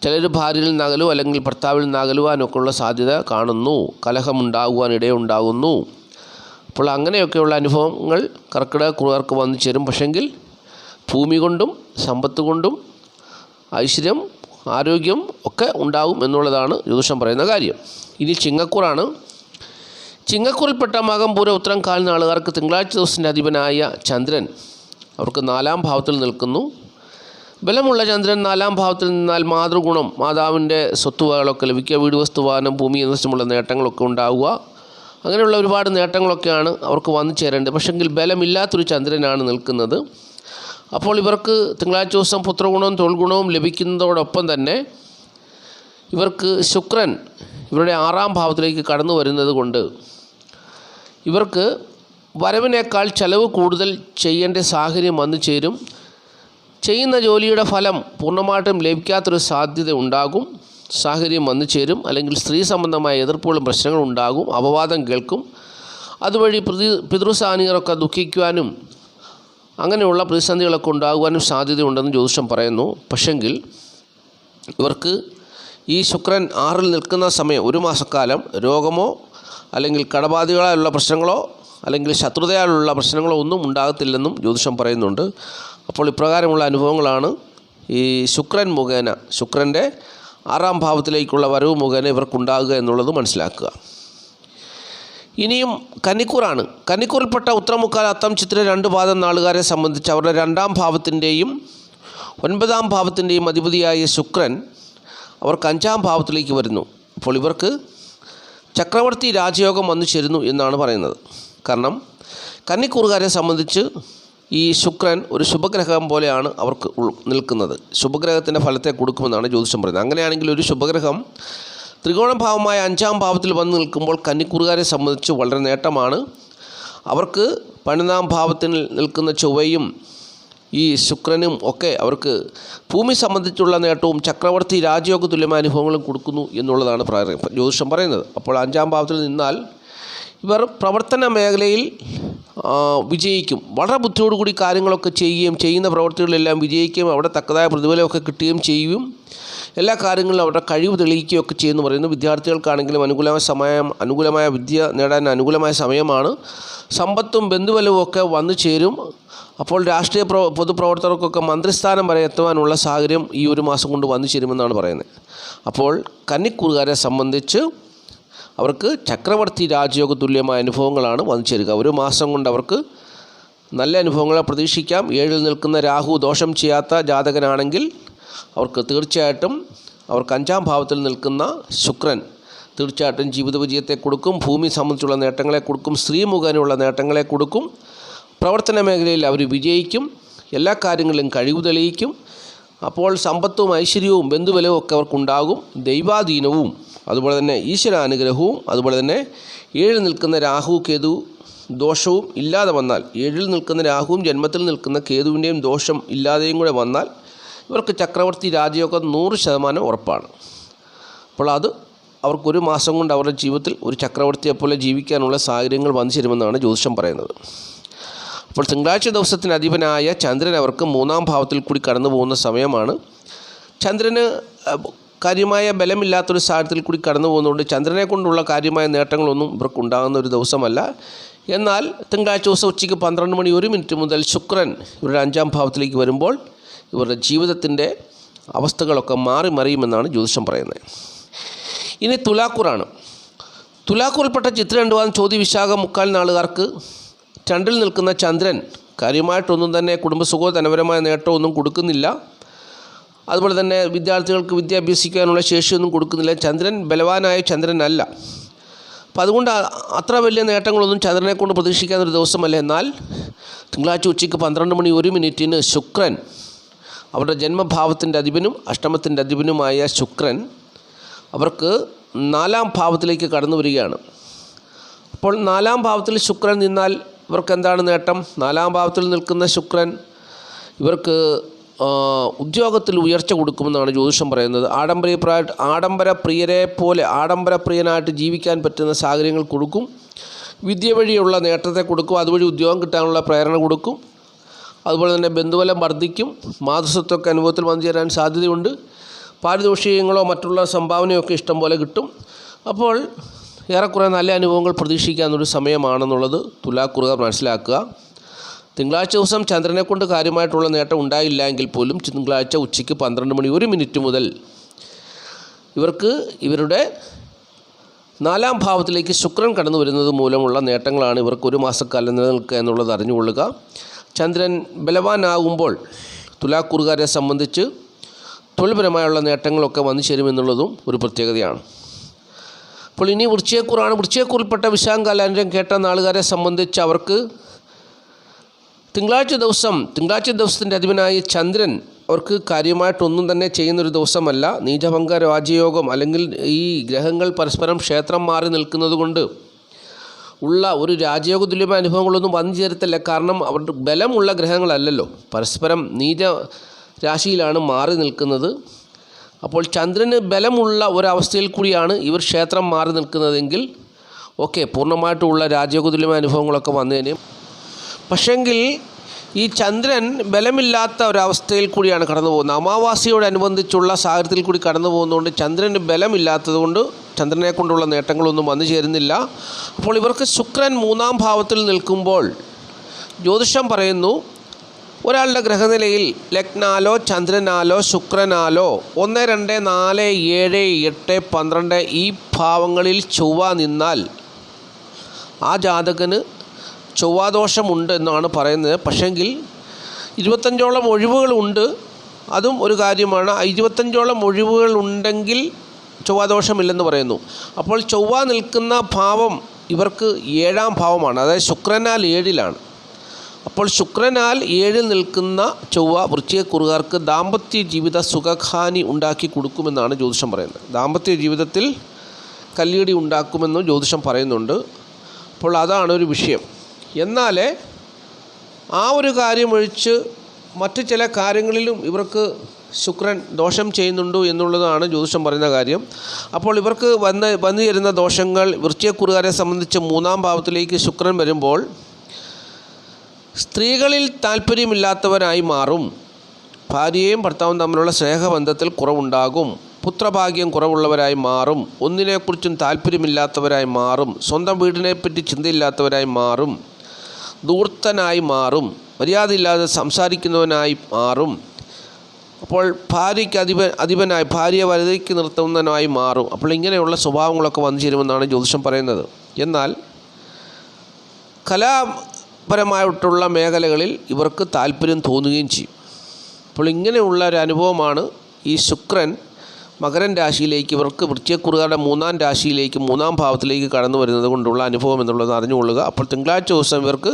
ചിലർ ഭാര്യയിൽ നിന്നകലും അല്ലെങ്കിൽ ഭർത്താവിൽ നിന്നകലുവാനൊക്കെയുള്ള സാധ്യത കാണുന്നു. കലഹമുണ്ടാകുവാൻ ഇടയുണ്ടാകുന്നു. അപ്പോൾ അങ്ങനെയൊക്കെയുള്ള അനുഭവങ്ങൾ കർക്കിടകക്കുറുകാർക്ക് വന്നു ചേരും. പക്ഷെങ്കിൽ ഭൂമി കൊണ്ടും സമ്പത്ത് കൊണ്ടും ഐശ്വര്യം ആരോഗ്യം ഒക്കെ ഉണ്ടാകും എന്നുള്ളതാണ് ജ്യോതിഷം പറയുന്ന കാര്യം. ഇനി ചിങ്ങക്കൂറാണ്. ചിങ്ങക്കൂറിൽപ്പെട്ട മകം പൂര ഉത്തരം കാൽ നാളുകാർക്ക് തിങ്കളാഴ്ച ദിവസത്തിൻ്റെ അധിപനായ ചന്ദ്രൻ അവർക്ക് 4ാം ഭാവത്തിൽ നിൽക്കുന്നു. ബലമുള്ള ചന്ദ്രൻ 4ാം ഭാവത്തിൽ നിന്നാൽ മാതൃഗുണം, മാതാവിൻ്റെ സ്വത്തുവകളൊക്കെ ലഭിക്കുക, വീട് വസ്തുവാനം ഭൂമി എന്നിവയുള്ള നേട്ടങ്ങളൊക്കെ ഉണ്ടാവുക, അങ്ങനെയുള്ള ഒരുപാട് നേട്ടങ്ങളൊക്കെയാണ് അവർക്ക് വന്നു ചേരേണ്ടത്. പക്ഷെങ്കിൽ ബലമില്ലാത്തൊരു ചന്ദ്രനാണ് നിൽക്കുന്നത്. അപ്പോൾ ഇവർക്ക് തിങ്കളാഴ്ച ദിവസം പുത്രഗുണവും തൊഴിൽ ഗുണവും ലഭിക്കുന്നതോടൊപ്പം തന്നെ ഇവർക്ക് ശുക്രൻ ഇവരുടെ 6ാം ഭാവത്തിലേക്ക് കടന്നു വരുന്നത് കൊണ്ട് ഇവർക്ക് വരവിനേക്കാൾ ചെലവ് കൂടുതൽ ചെയ്യേണ്ട സാഹചര്യം വന്നു ചേരും. ചെയ്യുന്ന ജോലിയുടെ ഫലം പൂർണ്ണമായിട്ടും ലഭിക്കാത്തൊരു സാധ്യത ഉണ്ടാകും, സാഹചര്യം വന്നു ചേരും. അല്ലെങ്കിൽ സ്ത്രീ സംബന്ധമായ എതിർപ്പുകളും പ്രശ്നങ്ങളും ഉണ്ടാകും, അപവാദം കേൾക്കും. അതുവഴി പിതൃസാനികരൊക്കെ ദുഃഖിക്കുവാനും അങ്ങനെയുള്ള പ്രതിസന്ധികളൊക്കെ ഉണ്ടാകുവാനും സാധ്യതയുണ്ടെന്ന് ജ്യോതിഷം പറയുന്നു. പക്ഷെങ്കിൽ ഇവർക്ക് ഈ ശുക്രൻ 6ൽ നിൽക്കുന്ന സമയം 1 മാസക്കാലം രോഗമോ അല്ലെങ്കിൽ കടബാധികളായുള്ള പ്രശ്നങ്ങളോ അല്ലെങ്കിൽ ശത്രുതയാലുള്ള പ്രശ്നങ്ങളോ ഒന്നും ഉണ്ടാകത്തില്ലെന്നും ജ്യോതിഷം പറയുന്നുണ്ട്. അപ്പോൾ ഇപ്രകാരമുള്ള അനുഭവങ്ങളാണ് ഈ ശുക്രൻ മുഖേന, ശുക്രൻ്റെ 6ാം ഭാവത്തിലേക്കുള്ള വരവ് മുഖേന ഇവർക്കുണ്ടാകുക എന്നുള്ളത് മനസ്സിലാക്കുക. ഇനിയും കന്നിക്കൂറാണ്. കന്നിക്കൂറിൽപ്പെട്ട ഉത്തരമുക്കാൽ അത്തം ചിത്ര 2 പാദം നാളുകാരെ സംബന്ധിച്ച് അവരുടെ 2ാം ഭാവത്തിൻ്റെയും 9ാം ഭാവത്തിൻ്റെയും അധിപതിയായ ശുക്രൻ അവർക്ക് 5ാം ഭാവത്തിലേക്ക് വരുന്നു. അപ്പോൾ ഇവർക്ക് ചക്രവർത്തി രാജയോഗം വന്നു ചേരുന്നു എന്നാണ് പറയുന്നത്. കാരണം കന്നിക്കൂറുകാരെ സംബന്ധിച്ച് ഈ ശുക്രൻ ഒരു ശുഭഗ്രഹം പോലെയാണ് അവർക്ക് നിൽക്കുന്നത്. ശുഭഗ്രഹത്തിൻ്റെ ഫലത്തെ കൊടുക്കുമെന്നാണ് ജ്യോതിഷം പറയുന്നത്. അങ്ങനെയാണെങ്കിൽ ഒരു ശുഭഗ്രഹം ത്രികോണ ഭാവമായ 5ാം ഭാവത്തിൽ വന്ന് നിൽക്കുമ്പോൾ കന്നിക്കൂറുകാരെ സംബന്ധിച്ച് വളരെ നേട്ടമാണ്. അവർക്ക് 12ാം ഭാവത്തിൽ നിൽക്കുന്ന ചൊവ്വയും ഈ ശുക്രനും ഒക്കെ അവർക്ക് ഭൂമി സംബന്ധിച്ചുള്ള നേട്ടവും ചക്രവർത്തി രാജയോഗ തുല്യമായ അനുഭവങ്ങളും കൊടുക്കുന്നു എന്നുള്ളതാണ് ജ്യോതിഷം പറയുന്നത്. അപ്പോൾ 5ാം ഭാവത്തിൽ നിന്നാൽ ഇവർ പ്രവർത്തന മേഖലയിൽ വിജയിക്കും. വളരെ ബുദ്ധിയോടുകൂടി കാര്യങ്ങളൊക്കെ ചെയ്യുകയും ചെയ്യുന്ന പ്രവർത്തികളിലെല്ലാം വിജയിക്കുകയും അവിടെ തക്കതായ പ്രതിഫലമൊക്കെ കിട്ടുകയും ചെയ്യും. എല്ലാ കാര്യങ്ങളിലും അവരുടെ കഴിവ് തെളിയിക്കുകയൊക്കെ ചെയ്യുമെന്ന് പറയുന്നു. വിദ്യാർത്ഥികൾക്കാണെങ്കിലും അനുകൂലമായ വിദ്യ നേടാൻ അനുകൂലമായ സമയമാണ്. സമ്പത്തും ബന്ധുബലവും ഒക്കെ വന്നു ചേരും. അപ്പോൾ രാഷ്ട്രീയ പൊതുപ്രവർത്തകർക്കൊക്കെ മന്ത്രിസ്ഥാനം വരെ എത്തുവാനുള്ള സാഹചര്യം ഈ 1 മാസം കൊണ്ട് വന്നു ചേരുമെന്നാണ് പറയുന്നത്. അപ്പോൾ കന്നിക്കൂറുകാരെ സംബന്ധിച്ച് അവർക്ക് ചക്രവർത്തി രാജയോഗ തുല്യമായ അനുഭവങ്ങളാണ് വന്നു ചേരുക. 1 മാസം കൊണ്ട് അവർക്ക് നല്ല അനുഭവങ്ങളെ പ്രതീക്ഷിക്കാം. 7ൽ നിൽക്കുന്ന രാഹു ദോഷം ചെയ്യാത്ത ജാതകനാണെങ്കിൽ അവർക്ക് തീർച്ചയായിട്ടും അവർക്ക് 5ാം ഭാവത്തിൽ നിൽക്കുന്ന ശുക്രൻ തീർച്ചയായിട്ടും ജീവിത വിജയത്തെ കൊടുക്കും, ഭൂമി സംബന്ധിച്ചുള്ള നേട്ടങ്ങളെ കൊടുക്കും, സ്ത്രീ മുഖേനയുള്ള നേട്ടങ്ങളെ കൊടുക്കും. പ്രവർത്തന മേഖലയിൽ അവർ വിജയിക്കും, എല്ലാ കാര്യങ്ങളിലും കഴിവ് തെളിയിക്കും. അപ്പോൾ സമ്പത്തും ഐശ്വര്യവും ബന്ധുബലവും ഒക്കെ അവർക്കുണ്ടാകും. ദൈവാധീനവും അതുപോലെ തന്നെ ഈശ്വരാനുഗ്രഹവും അതുപോലെ തന്നെ 7 നിൽക്കുന്ന രാഹു കേതു ദോഷവും ഇല്ലാതെ വന്നാൽ, 7 നിൽക്കുന്ന രാഹുവും ജന്മത്തിൽ നിൽക്കുന്ന കേതുവിൻ്റെയും ദോഷം ഇല്ലാതെയും കൂടെ വന്നാൽ ഇവർക്ക് ചക്രവർത്തി രാജയോഗം 100% ഉറപ്പാണ്. അപ്പോൾ അത് അവർക്കൊരു മാസം കൊണ്ട് അവരുടെ ജീവിതത്തിൽ ഒരു ചക്രവർത്തിയെപ്പോലെ ജീവിക്കാനുള്ള സാഹചര്യങ്ങൾ വന്നു ചേരുമെന്നാണ് ജ്യോതിഷം പറയുന്നത്. അപ്പോൾ തിങ്കളാഴ്ച ദിവസത്തിന് അധിപനായ ചന്ദ്രൻ അവർക്ക് 3-ാം ഭാവത്തിൽ കൂടി കടന്നു പോകുന്ന സമയമാണ്. ചന്ദ്രന് കാര്യമായ ബലമില്ലാത്തൊരു സാഹചര്യത്തിൽ കൂടി കടന്നു പോകുന്നതുകൊണ്ട് ചന്ദ്രനെ കൊണ്ടുള്ള കാര്യമായ നേട്ടങ്ങളൊന്നും ഇവർക്ക് ഉണ്ടാകുന്ന ഒരു ദിവസമല്ല. എന്നാൽ തിങ്കളാഴ്ച ദിവസം ഉച്ചയ്ക്ക് 12:01 മുതൽ ശുക്രൻ ഇവരുടെ 5-ാം ഭാവത്തിലേക്ക് വരുമ്പോൾ ഇവരുടെ ജീവിതത്തിൻ്റെ അവസ്ഥകളൊക്കെ മാറി മറിയുമെന്നാണ് ജ്യോതിഷം പറയുന്നത്. ഇനി തുലാക്കൂറാണ്. തുലാക്കൂറിൽപ്പെട്ട ചിത്ര 2 വാദം ചോതി വിശാഖം 3/4 നാളുകാർക്ക് 2-ൽ നിൽക്കുന്ന ചന്ദ്രൻ കാര്യമായിട്ടൊന്നും തന്നെ കുടുംബസുഖമോ ധനപരമായ നേട്ടമോ ഒന്നും കൊടുക്കുന്നില്ല. അതുപോലെ തന്നെ വിദ്യാർത്ഥികൾക്ക് വിദ്യ അഭ്യസിക്കാനുള്ള ശേഷിയൊന്നും കൊടുക്കുന്നില്ല. ചന്ദ്രൻ ബലവാനായ ചന്ദ്രനല്ല. അപ്പോൾ അതുകൊണ്ട് അത്ര വലിയ നേട്ടങ്ങളൊന്നും ചന്ദ്രനെ കൊണ്ട് പ്രതീക്ഷിക്കാനൊരു ദിവസമല്ല. എന്നാൽ തിങ്കളാഴ്ച ഉച്ചയ്ക്ക് 12:01 ശുക്രൻ അവരുടെ ജന്മഭാവത്തിൻ്റെ അധിപനും അഷ്ടമത്തിൻ്റെ അധിപനുമായ ശുക്രൻ അവർക്ക് 4-ാം ഭാവത്തിലേക്ക് കടന്നു വരികയാണ്. അപ്പോൾ 4-ാം ഭാവത്തിൽ ശുക്രൻ നിന്നാൽ ഇവർക്ക് എന്താണ് നേട്ടം? 4-ാം ഭാവത്തിൽ നിൽക്കുന്ന ശുക്രൻ ഇവർക്ക് ഉദ്യോഗത്തിൽ ഉയർച്ച കൊടുക്കുമെന്നാണ് ജ്യോതിഷം പറയുന്നത്. ആഡംബരപ്രിയരെ പോലെ ആഡംബരപ്രിയനായിട്ട് ജീവിക്കാൻ പറ്റുന്ന സാഹചര്യങ്ങൾ കൊടുക്കും. വിദ്യ വഴിയുള്ള നേട്ടത്തെ കൊടുക്കും. അതുവഴി ഉദ്യോഗം കിട്ടാനുള്ള പ്രേരണ കൊടുക്കും. അതുപോലെ തന്നെ ബന്ധുബലം വർദ്ധിക്കും. മാതൃസ്വത്വമൊക്കെ അനുഭവത്തിൽ വന്നു ചേരാൻ സാധ്യതയുണ്ട്. പാരിതോഷികങ്ങളോ മറ്റുള്ള സംഭാവനയൊക്കെ ഇഷ്ടം പോലെ കിട്ടും. അപ്പോൾ ഏറെക്കുറെ നല്ല അനുഭവങ്ങൾ പ്രതീക്ഷിക്കാവുന്നൊരു സമയമാണെന്നുള്ളത് തുലാക്കൂറുകാർ മനസ്സിലാക്കുക. തിങ്കളാഴ്ച ദിവസം ചന്ദ്രനെ കൊണ്ട് കാര്യമായിട്ടുള്ള നേട്ടം ഉണ്ടായില്ല എങ്കിൽ പോലും തിങ്കളാഴ്ച ഉച്ചയ്ക്ക് 12:01 മുതൽ ഇവർക്ക് ഇവരുടെ 4-ാം ഭാവത്തിലേക്ക് ശുക്രൻ കടന്നു വരുന്നത് മൂലമുള്ള നേട്ടങ്ങളാണ് ഇവർക്ക് ഒരു മാസക്കാലം നിലനിൽക്കുക എന്നുള്ളത് അറിഞ്ഞുകൊള്ളുക. ചന്ദ്രൻ ബലവാനാകുമ്പോൾ തുലാക്കൂറുകാരെ സംബന്ധിച്ച് തൊഴിൽപരമായുള്ള നേട്ടങ്ങളൊക്കെ വന്നു ചേരുമെന്നുള്ളതും ഒരു പ്രത്യേകതയാണ്. അപ്പോൾ ഇനി വൃശ്ചികക്കൂറാണ്. വൃശ്ചികക്കൂറിൽപ്പെട്ട വിശാഖം കാലാന്തരം കേട്ട നാളുകാരെ സംബന്ധിച്ച് അവർക്ക് തിങ്കളാഴ്ച ദിവസത്തിൻ്റെ അധിപനായ ചന്ദ്രൻ അവർക്ക് കാര്യമായിട്ടൊന്നും തന്നെ ചെയ്യുന്നൊരു ദിവസമല്ല. നീചഭംഗ രാജയോഗം അല്ലെങ്കിൽ ഈ ഗ്രഹങ്ങൾ പരസ്പരം ക്ഷേത്രം മാറി നിൽക്കുന്നത് കൊണ്ട് ഉള്ള ഒരു രാജയോഗ തുല്യമായ അനുഭവങ്ങളൊന്നും വന്നു ചേരത്തില്ല. കാരണം അവരുടെ ബലമുള്ള ഗ്രഹങ്ങളല്ലല്ലോ, പരസ്പരം നീച രാശിയിലാണ് മാറി നിൽക്കുന്നത്. അപ്പോൾ ചന്ദ്രന് ബലമുള്ള ഒരവസ്ഥയിൽ കൂടിയാണ് ഇവർ ക്ഷേത്രം മാറി നിൽക്കുന്നതെങ്കിൽ ഓക്കെ, പൂർണ്ണമായിട്ടുള്ള രാജയോഗ തുല്യമായ അനുഭവങ്ങളൊക്കെ വന്നതിന്. പക്ഷെങ്കിൽ ഈ ചന്ദ്രൻ ബലമില്ലാത്ത ഒരവസ്ഥയിൽ കൂടിയാണ് കടന്നു പോകുന്നത്. അമാവാസിയോടനുബന്ധിച്ചുള്ള സാഹചര്യത്തിൽ കൂടി കടന്നു പോകുന്നതുകൊണ്ട് ചന്ദ്രന് ബലമില്ലാത്തതുകൊണ്ട് ചന്ദ്രനെ കൊണ്ടുള്ള നേട്ടങ്ങളൊന്നും വന്നു ചേരുന്നില്ല. അപ്പോൾ ഇവർക്ക് ശുക്രൻ 3-ാം ഭാവത്തിൽ നിൽക്കുമ്പോൾ ജ്യോതിഷം പറയുന്നു, ഒരാളുടെ ഗ്രഹനിലയിൽ ലഗ്നാലോ ചന്ദ്രനാലോ ശുക്രനാലോ 1, 2, 4, 7, 8, 12 ഈ ഭാവങ്ങളിൽ ചൊവ്വ നിന്നാൽ ആ ജാതകന് ചൊവ്വാദോഷമുണ്ട് എന്നാണ് പറയുന്നത്. പക്ഷെങ്കിൽ 25ഓളം ഒഴിവുകളുണ്ട്, അതും ഒരു കാര്യമാണ്. 25ഓളം ഒഴിവുകൾ ഉണ്ടെങ്കിൽ ചൊവ്വാദോഷമില്ലെന്ന് പറയുന്നു. അപ്പോൾ ചൊവ്വ നിൽക്കുന്ന ഭാവം ഇവർക്ക് 7-ാം ഭാവമാണ്, അതായത് ശുക്രനാൽ 7-ലാണ്. അപ്പോൾ ശുക്രനാൽ 7-ൽ നിൽക്കുന്ന ചൊവ്വ വൃശ്ചികക്കൂറുകാർക്ക് ദാമ്പത്യ ജീവിത സുഖഹാനി ഉണ്ടാക്കി കൊടുക്കുമെന്നാണ് ജ്യോതിഷം പറയുന്നത്. ദാമ്പത്യ ജീവിതത്തിൽ കല്ലിടി ഉണ്ടാക്കുമെന്ന് ജ്യോതിഷം പറയുന്നുണ്ട്. അപ്പോൾ അതാണ് ഒരു വിഷയം. എന്നാൽ ആ ഒരു കാര്യമൊഴിച്ച് മറ്റ് ചില കാര്യങ്ങളിലും ഇവർക്ക് ശുക്രൻ ദോഷം ചെയ്യുന്നുണ്ടോ എന്നുള്ളതാണ് ജ്യോതിഷം പറയുന്ന കാര്യം. അപ്പോൾ ഇവർക്ക് വന്നു ചേരുന്ന ദോഷങ്ങൾ വൃശ്ചികക്കൂറുകാരെ സംബന്ധിച്ച് 3-ാം ഭാവത്തിലേക്ക് ശുക്രൻ വരുമ്പോൾ സ്ത്രീകളിൽ താല്പര്യമില്ലാത്തവരായി മാറും. ഭാര്യയും ഭർത്താവും തമ്മിലുള്ള സ്നേഹബന്ധത്തിൽ കുറവുണ്ടാകും. പുത്രഭാഗ്യം കുറവുള്ളവരായി മാറും. ഒന്നിനെക്കുറിച്ചും താല്പര്യമില്ലാത്തവരായി മാറും. സ്വന്തം വീടിനെപ്പറ്റി ചിന്തയില്ലാത്തവരായി മാറും. ധൂർത്തനായി മാറും. മര്യാദയില്ലാതെ സംസാരിക്കുന്നവനായി മാറും. അപ്പോൾ ഭാര്യയ്ക്ക് അധിപനായി ഭാര്യയെ വലുതയ്ക്ക് നിർത്തുന്നവനായി മാറും. അപ്പോൾ ഇങ്ങനെയുള്ള സ്വഭാവങ്ങളൊക്കെ വന്നു ചേരുമെന്നാണ് ജ്യോതിഷം പറയുന്നത്. എന്നാൽ കലാപരമായിട്ടുള്ള മേഖലകളിൽ ഇവർക്ക് താല്പര്യം തോന്നുകയും ചെയ്യും. അപ്പോൾ ഇങ്ങനെയുള്ള ഒരു അനുഭവമാണ് ഈ ശുക്രൻ മകരൻ രാശിയിലേക്ക് ഇവർക്ക് വൃശ്ചികക്കൂറുകാരുടെ 3-ാം രാശിയിലേക്ക് 3-ാം ഭാവത്തിലേക്ക് കടന്നു വരുന്നത് കൊണ്ടുള്ള അനുഭവം എന്നുള്ളത് അറിഞ്ഞുകൊള്ളുക. അപ്പോൾ തിങ്കളാഴ്ച ദിവസം ഇവർക്ക്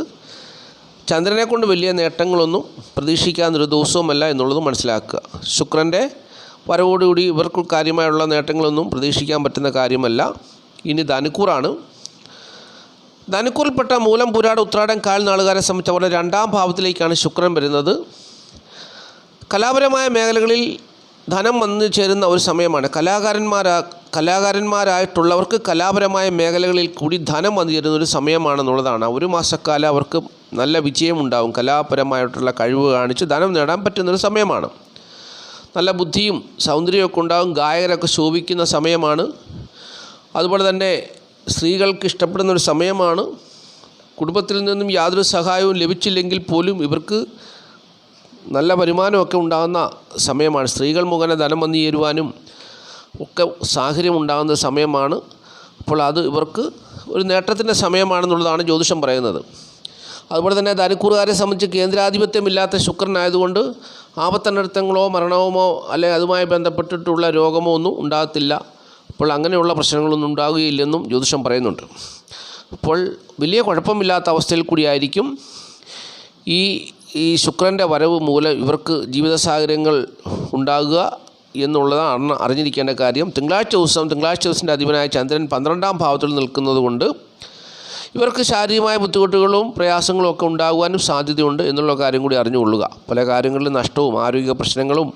ചന്ദ്രനെ കൊണ്ട് വലിയ നേട്ടങ്ങളൊന്നും പ്രതീക്ഷിക്കാവുന്നൊരു ദിവസവുമല്ല എന്നുള്ളത് മനസ്സിലാക്കുക. ശുക്രൻ്റെ വരവോടുകൂടി ഇവർക്ക് കാര്യമായുള്ള നേട്ടങ്ങളൊന്നും പ്രതീക്ഷിക്കാൻ പറ്റുന്ന കാര്യമല്ല. ഇനി ധനുക്കൂറാണ്. ധനുക്കൂറിൽപ്പെട്ട മൂലം, പുരാട, ഉത്രാടം, കാൽ നാളുകാരെ സംബന്ധിച്ച് അവരുടെ 2ാം ഭാവത്തിലേക്കാണ് ശുക്രൻ വരുന്നത്. കലാപരമായ മേഖലകളിൽ ധനം വന്നു ചേരുന്ന ഒരു സമയമാണ്. കലാകാരന്മാരായിട്ടുള്ളവർക്ക് കലാപരമായ മേഖലകളിൽ കൂടി ധനം വന്നു ചേരുന്ന ഒരു സമയമാണെന്നുള്ളതാണ്. ഒരു മാസക്കാലം അവർക്ക് നല്ല വിജയമുണ്ടാകും. കലാപരമായിട്ടുള്ള കഴിവ് കാണിച്ച് ധനം നേടാൻ പറ്റുന്നൊരു സമയമാണ്. നല്ല ബുദ്ധിയും സൗന്ദര്യമൊക്കെ ഉണ്ടാകും. ഗായകരൊക്കെ ശോഭിക്കുന്ന സമയമാണ്. അതുപോലെ തന്നെ സ്ത്രീകൾക്ക് ഇഷ്ടപ്പെടുന്നൊരു സമയമാണ്. കുടുംബത്തിൽ നിന്നും യാതൊരു സഹായവും ലഭിച്ചില്ലെങ്കിൽ പോലും ഇവർക്ക് നല്ല വരുമാനമൊക്കെ ഉണ്ടാകുന്ന സമയമാണ്. സ്ത്രീകൾ മുഖേന ധനം വന്നു ചേരുവാനും ഒക്കെ സാഹചര്യം ഉണ്ടാകുന്ന സമയമാണ്. അപ്പോൾ അത് ഇവർക്ക് ഒരു നേട്ടത്തിൻ്റെ സമയമാണെന്നുള്ളതാണ് ജ്യോതിഷം പറയുന്നത്. അതുപോലെ തന്നെ ധനുക്കൂറുകാരെ സംബന്ധിച്ച് കേന്ദ്രാധിപത്യമില്ലാത്ത ശുക്രനായതുകൊണ്ട് ആപത്തനർത്ഥങ്ങളോ മരണവുമോ അല്ലെങ്കിൽ അതുമായി ബന്ധപ്പെട്ടിട്ടുള്ള രോഗമോ ഒന്നും ഉണ്ടാകത്തില്ല. അപ്പോൾ അങ്ങനെയുള്ള പ്രശ്നങ്ങളൊന്നും ഉണ്ടാകുകയില്ലെന്നും ജ്യോതിഷം പറയുന്നുണ്ട്. അപ്പോൾ വലിയ കുഴപ്പമില്ലാത്ത അവസ്ഥയിൽ കൂടിയായിരിക്കും ഈ ശുക്രൻ്റെ വരവ് മൂലം ഇവർക്ക് ജീവിത സാഹചര്യങ്ങൾ ഉണ്ടാകുക എന്നുള്ളതാണ് അറിഞ്ഞിരിക്കേണ്ട കാര്യം. തിങ്കളാഴ്ച ദിവസത്തിൻ്റെ അധിപനായ ചന്ദ്രൻ 12ാം ഭാവത്തിൽ നിൽക്കുന്നത് കൊണ്ട് ഇവർക്ക് ശാരീരികമായ ബുദ്ധിമുട്ടുകളും പ്രയാസങ്ങളും ഒക്കെ ഉണ്ടാകുവാനും സാധ്യതയുണ്ട് എന്നുള്ള കാര്യം കൂടി അറിഞ്ഞുകൊള്ളുക. പല കാര്യങ്ങളിലും നഷ്ടവും ആരോഗ്യ പ്രശ്നങ്ങളും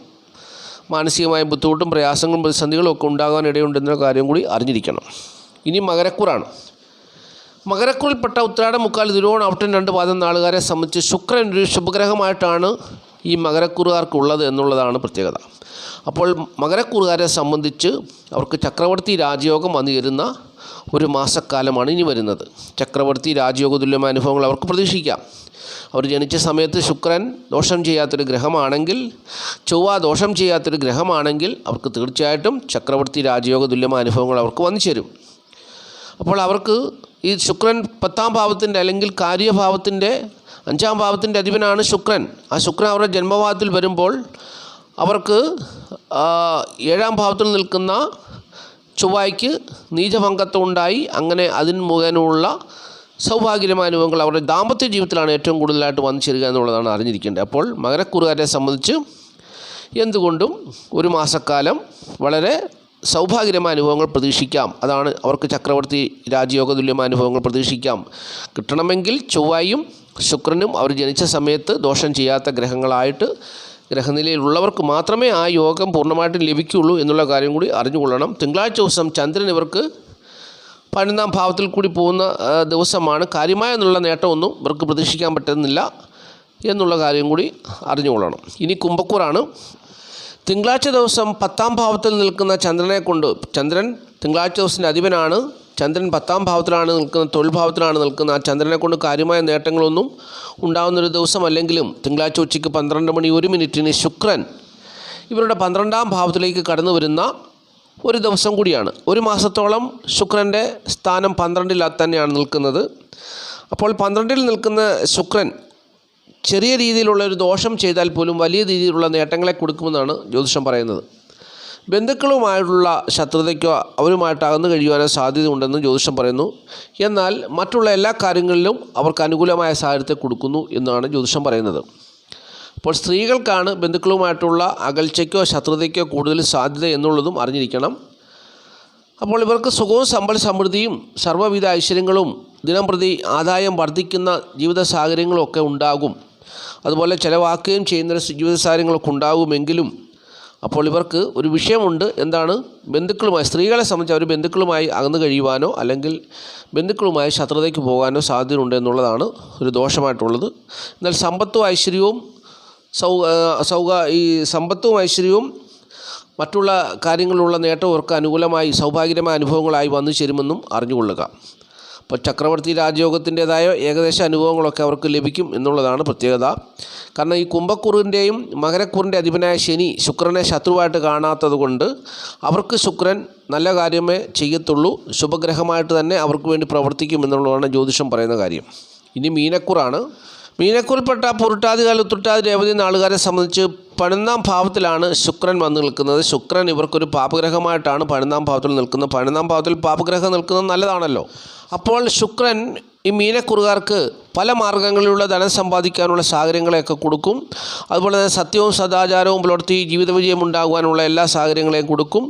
മാനസികമായ ബുദ്ധിമുട്ടും പ്രയാസങ്ങളും പ്രതിസന്ധികളും ഒക്കെ ഉണ്ടാകാൻ ഇടയുണ്ടെന്ന കാര്യം കൂടി അറിഞ്ഞിരിക്കണം. ഇനി മകരക്കൂറാണ്. മകരക്കൂറിൽപ്പെട്ട ഉത്രാടം, മുക്കാൽ, തിരുവോണം, അവിട്ടം 2 പാദം നാളുകാരെ സംബന്ധിച്ച് ശുക്രൻ ഒരു ശുഭഗ്രഹമായിട്ടാണ് ഈ മകരക്കൂറുകാർക്കുള്ളത് എന്നുള്ളതാണ് പ്രത്യേകത. അപ്പോൾ മകരക്കൂറുകാരെ സംബന്ധിച്ച് അവർക്ക് ചക്രവർത്തി രാജയോഗം വന്നു ചേരുന്ന ഒരു മാസക്കാലമാണ് ഇനി വരുന്നത്. ചക്രവർത്തി രാജയോഗ തുല്യമായ അനുഭവങ്ങൾ അവർക്ക് പ്രതീക്ഷിക്കാം. അവർ ജനിച്ച സമയത്ത് ശുക്രൻ ദോഷം ചെയ്യാത്തൊരു ഗ്രഹമാണെങ്കിൽ, ചൊവ്വ ദോഷം ചെയ്യാത്തൊരു ഗ്രഹമാണെങ്കിൽ അവർക്ക് തീർച്ചയായിട്ടും ചക്രവർത്തി രാജയോഗ തുല്യമായ അനുഭവങ്ങൾ അവർക്ക് വന്നു ചേരും. അപ്പോൾ അവർക്ക് ഈ ശുക്രൻ 10ാം ഭാവത്തിൻ്റെ അല്ലെങ്കിൽ കാര്യഭാവത്തിൻ്റെ 5ാം ഭാവത്തിൻ്റെ അധിപനാണ് ശുക്രൻ. ആ ശുക്രൻ അവരുടെ ജന്മഭാവത്തിൽ വരുമ്പോൾ അവർക്ക് 7ാം ഭാവത്തിൽ നിൽക്കുന്ന ചൊവ്വയ്ക്ക് നീചഭംഗത്വം ഉണ്ടായി. അങ്ങനെ അതിന് മുഖേനയുള്ള സൗഭാഗ്യമായ അനുഭവങ്ങൾ അവരുടെ ദാമ്പത്യ ജീവിതത്തിലാണ് ഏറ്റവും കൂടുതലായിട്ട് വന്നു ചേരുക എന്നുള്ളതാണ് അറിഞ്ഞിരിക്കേണ്ടത്. അപ്പോൾ മകരക്കൂറുകാരെ സംബന്ധിച്ച് എന്തുകൊണ്ടും ഒരു മാസക്കാലം വളരെ സൗഭാഗ്യമായ അനുഭവങ്ങൾ പ്രതീക്ഷിക്കാം. അതാണ് അവർക്ക് ചക്രവർത്തി രാജയോഗ തുല്യമായ അനുഭവങ്ങൾ പ്രതീക്ഷിക്കാം. കിട്ടണമെങ്കിൽ ചൊവ്വയും ശുക്രനും അവർ ജനിച്ച സമയത്ത് ദോഷം ചെയ്യാത്ത ഗ്രഹങ്ങളായിട്ട് ഗ്രഹനിലയിലുള്ളവർക്ക് മാത്രമേ ആ യോഗം പൂർണ്ണമായിട്ടും ലഭിക്കുകയുള്ളൂ എന്നുള്ള കാര്യം കൂടി അറിഞ്ഞുകൊള്ളണം. തിങ്കളാഴ്ച ദിവസം ചന്ദ്രൻ ഇവർക്ക് 12ാം ഭാവത്തിൽ കൂടി പോകുന്ന ദിവസമാണ്. കാര്യമായ എന്നുള്ള നേട്ടമൊന്നും ഇവർക്ക് പ്രതീക്ഷിക്കാൻ പറ്റുന്നില്ല എന്നുള്ള കാര്യം കൂടി അറിഞ്ഞുകൊള്ളണം. ഇനി കുംഭക്കൂറാണ്. തിങ്കളാഴ്ച ദിവസം 10ാം ഭാവത്തിൽ നിൽക്കുന്ന ചന്ദ്രനെ കൊണ്ട്, ചന്ദ്രൻ തിങ്കളാഴ്ച ദിവസത്തിൻ്റെ അധിപനാണ്. ചന്ദ്രൻ 10ാം ഭാവത്തിലാണ് നിൽക്കുന്ന, തൊഴിൽ ഭാവത്തിലാണ് നിൽക്കുന്ന. ആ ചന്ദ്രനെ കൊണ്ട് കാര്യമായ നേട്ടങ്ങളൊന്നും ഉണ്ടാകുന്നൊരു ദിവസമല്ലെങ്കിലും തിങ്കളാഴ്ച ഉച്ചയ്ക്ക് 12:01 ശുക്രൻ ഇവരുടെ 12ാം ഭാവത്തിലേക്ക് കടന്നു വരുന്ന ഒരു ദിവസം കൂടിയാണ്. ഒരു മാസത്തോളം ശുക്രൻ്റെ സ്ഥാനം 12-ൽ തന്നെയാണ് നിൽക്കുന്നത്. അപ്പോൾ 12-ൽ നിൽക്കുന്ന ശുക്രൻ ചെറിയ രീതിയിലുള്ള ഒരു ദോഷം ചെയ്താൽ പോലും വലിയ രീതിയിലുള്ള നേട്ടങ്ങളെ കൊടുക്കുമെന്നാണ് ജ്യോതിഷം പറയുന്നത്. ബന്ധുക്കളുമായിട്ടുള്ള ശത്രുതയ്ക്കോ അവരുമായിട്ട് അകന്നു കഴിയുവാനോ സാധ്യതയുണ്ടെന്ന് ജ്യോതിഷം പറയുന്നു. എന്നാൽ മറ്റുള്ള എല്ലാ കാര്യങ്ങളിലും അവർക്ക് അനുകൂലമായ സാഹചര്യത്തെ കൊടുക്കുന്നു എന്നാണ് ജ്യോതിഷം പറയുന്നത്. അപ്പോൾ സ്ത്രീകൾക്കാണ് ബന്ധുക്കളുമായിട്ടുള്ള അകൽച്ചയ്ക്കോ ശത്രുതയ്ക്കോ കൂടുതൽ സാധ്യത എന്നുള്ളതും അറിഞ്ഞിരിക്കണം. അപ്പോൾ ഇവർക്ക് സുഖവും സമ്പൽ സമൃദ്ധിയും സർവ്വവിധ ഐശ്വര്യങ്ങളും ദിനംപ്രതി ആദായം വർദ്ധിക്കുന്ന ജീവിത സാഹചര്യങ്ങളും ഒക്കെ ഉണ്ടാകും. അതുപോലെ ചിലവാക്കുകയും ചെയ്യുന്ന ജീവിത സാഹചര്യങ്ങളൊക്കെ ഉണ്ടാകുമെങ്കിലും അപ്പോൾ ഇവർക്ക് ഒരു വിഷയമുണ്ട്. എന്താണ്? ബന്ധുക്കളുമായി, സ്ത്രീകളെ സംബന്ധിച്ച് അവർ ബന്ധുക്കളുമായി അകന്നു കഴിയുവാനോ അല്ലെങ്കിൽ ബന്ധുക്കളുമായി ശത്രുതയ്ക്ക് പോകാനോ സാധ്യതയുണ്ട് എന്നുള്ളതാണ് ഒരു ദോഷമായിട്ടുള്ളത്. എന്നാൽ സമ്പത്തും ഐശ്വര്യവും ഈ സമ്പത്തും ഐശ്വര്യവും മറ്റുള്ള കാര്യങ്ങളിലുള്ള നേട്ടം അവർക്ക് അനുകൂലമായി സൗഭാഗ്യമായ അനുഭവങ്ങളായി വന്നു ചേരുമെന്നും അറിഞ്ഞുകൊള്ളുക. അപ്പോൾ ചക്രവർത്തി രാജയോഗത്തിൻ്റേതായ ഏകദേശ അനുഭവങ്ങളൊക്കെ അവർക്ക് ലഭിക്കും എന്നുള്ളതാണ് പ്രത്യേകത. കാരണം ഈ കുംഭക്കൂറിൻ്റെയും മകരക്കൂറിൻ്റെ അധിപനായ ശനി ശുക്രനെ ശത്രുവായിട്ട് കാണാത്തത് കൊണ്ട് അവർക്ക് ശുക്രൻ നല്ല കാര്യമേ ചെയ്യത്തുള്ളൂ. ശുഭഗ്രഹമായിട്ട് തന്നെ അവർക്ക് വേണ്ടി പ്രവർത്തിക്കും എന്നുള്ളതാണ് ജ്യോതിഷം പറയുന്ന കാര്യം. ഇനി മീനക്കൂറാണ്. മീനക്കൂറിൽപ്പെട്ട പുരുട്ടാതികാല ഉത്രട്ടാതി രേവതി നാളുകാരെ സംബന്ധിച്ച് 12ാം ഭാവത്തിലാണ് ശുക്രൻ വന്ന് നിൽക്കുന്നത്. ശുക്രൻ ഇവർക്കൊരു പാപഗ്രഹമായിട്ടാണ് 12ാം ഭാവത്തിൽ നിൽക്കുന്നത്. 12ാം ഭാവത്തിൽ പാപഗ്രഹം നിൽക്കുന്നത് നല്ലതാണല്ലോ. അപ്പോൾ ശുക്രൻ ഈ മീനക്കുറുകാർക്ക് പല മാർഗ്ഗങ്ങളിലുള്ള ധനം സമ്പാദിക്കാനുള്ള സാഹചര്യങ്ങളെയൊക്കെ കൊടുക്കും. അതുപോലെ തന്നെ സത്യവും സദാചാരവും പുലർത്തി ജീവിത വിജയം ഉണ്ടാകുവാനുള്ള എല്ലാ സാഹചര്യങ്ങളെയും കൊടുക്കും.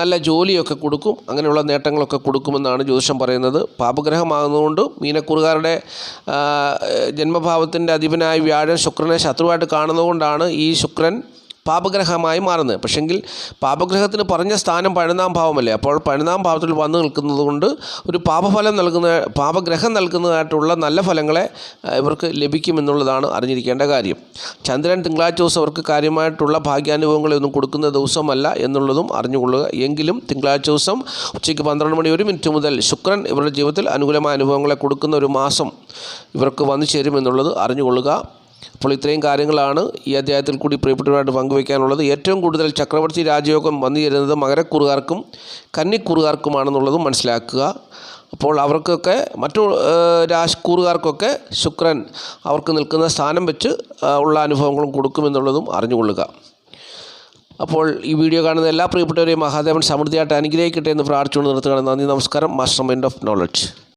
നല്ല ജോലിയൊക്കെ കൊടുക്കും. അങ്ങനെയുള്ള നേട്ടങ്ങളൊക്കെ കൊടുക്കുമെന്നാണ് ജ്യോതിഷം പറയുന്നത്. പാപഗ്രഹമാകുന്നതുകൊണ്ട് മീനക്കുറുകാരുടെ ജന്മഭാവത്തിൻ്റെ അധിപനായ വ്യാഴൻ ശുക്രനെ ശത്രുവായിട്ട് കാണുന്നതുകൊണ്ടാണ് ഈ ശുക്രൻ പാപഗ്രഹമായി മാറുന്നത്. പക്ഷെങ്കിൽ പാപഗ്രഹത്തിന് പറഞ്ഞ സ്ഥാനം 12-ാം ഭാവമല്ലേ. അപ്പോൾ 12-ാം ഭാവത്തിൽ വന്നു നിൽക്കുന്നത് കൊണ്ട് ഒരു പാപഗ്രഹം നൽകുന്നതായിട്ടുള്ള നല്ല ഫലങ്ങളെ ഇവർക്ക് ലഭിക്കുമെന്നുള്ളതാണ് അറിഞ്ഞിരിക്കേണ്ട കാര്യം. ചന്ദ്രൻ തിങ്കളാഴ്ച ദിവസം അവർക്ക് കാര്യമായിട്ടുള്ള ഭാഗ്യാനുഭവങ്ങളൊന്നും കൊടുക്കുന്ന ദിവസമല്ല എന്നുള്ളതും അറിഞ്ഞുകൊള്ളുക. എങ്കിലും തിങ്കളാഴ്ച ദിവസം ഉച്ചയ്ക്ക് 12 മണി 1 മിനിറ്റ് മുതൽ ശുക്രൻ ഇവരുടെ ജീവിതത്തിൽ അനുകൂലമായ അനുഭവങ്ങളെ കൊടുക്കുന്ന ഒരു മാസം ഇവർക്ക് വന്നു ചേരുമെന്നുള്ളത് അറിഞ്ഞുകൊള്ളുക. അപ്പോൾ ഇത്രയും കാര്യങ്ങളാണ് ഈ അധ്യായത്തിൽ കൂടി പ്രിയപ്പെട്ടവരായിട്ട് പങ്കുവയ്ക്കാനുള്ളത്. ഏറ്റവും കൂടുതൽ ചക്രവർത്തി രാജയോഗം വന്നു ചേരുന്നത് മകരക്കുറുകാർക്കും കന്നിക്കുറുകാർക്കുമാണെന്നുള്ളതും മനസ്സിലാക്കുക. അപ്പോൾ അവർക്കൊക്കെ മറ്റു കൂറുകാർക്കൊക്കെ ശുക്രൻ അവർക്ക് നിൽക്കുന്ന സ്ഥാനം വെച്ച് ഉള്ള അനുഭവങ്ങളും കൊടുക്കുമെന്നുള്ളതും അറിഞ്ഞുകൊള്ളുക. അപ്പോൾ ഈ വീഡിയോ കാണുന്ന എല്ലാ പ്രിയപ്പെട്ടവരെയും മഹാദേവൻ സമൃദ്ധിയായിട്ട് അനുഗ്രഹിക്കട്ടെ എന്ന് പ്രാർത്ഥിച്ചുകൊണ്ട് നിർത്തുകയാണ്. നന്ദി, നമസ്കാരം. Master mind of knowledge.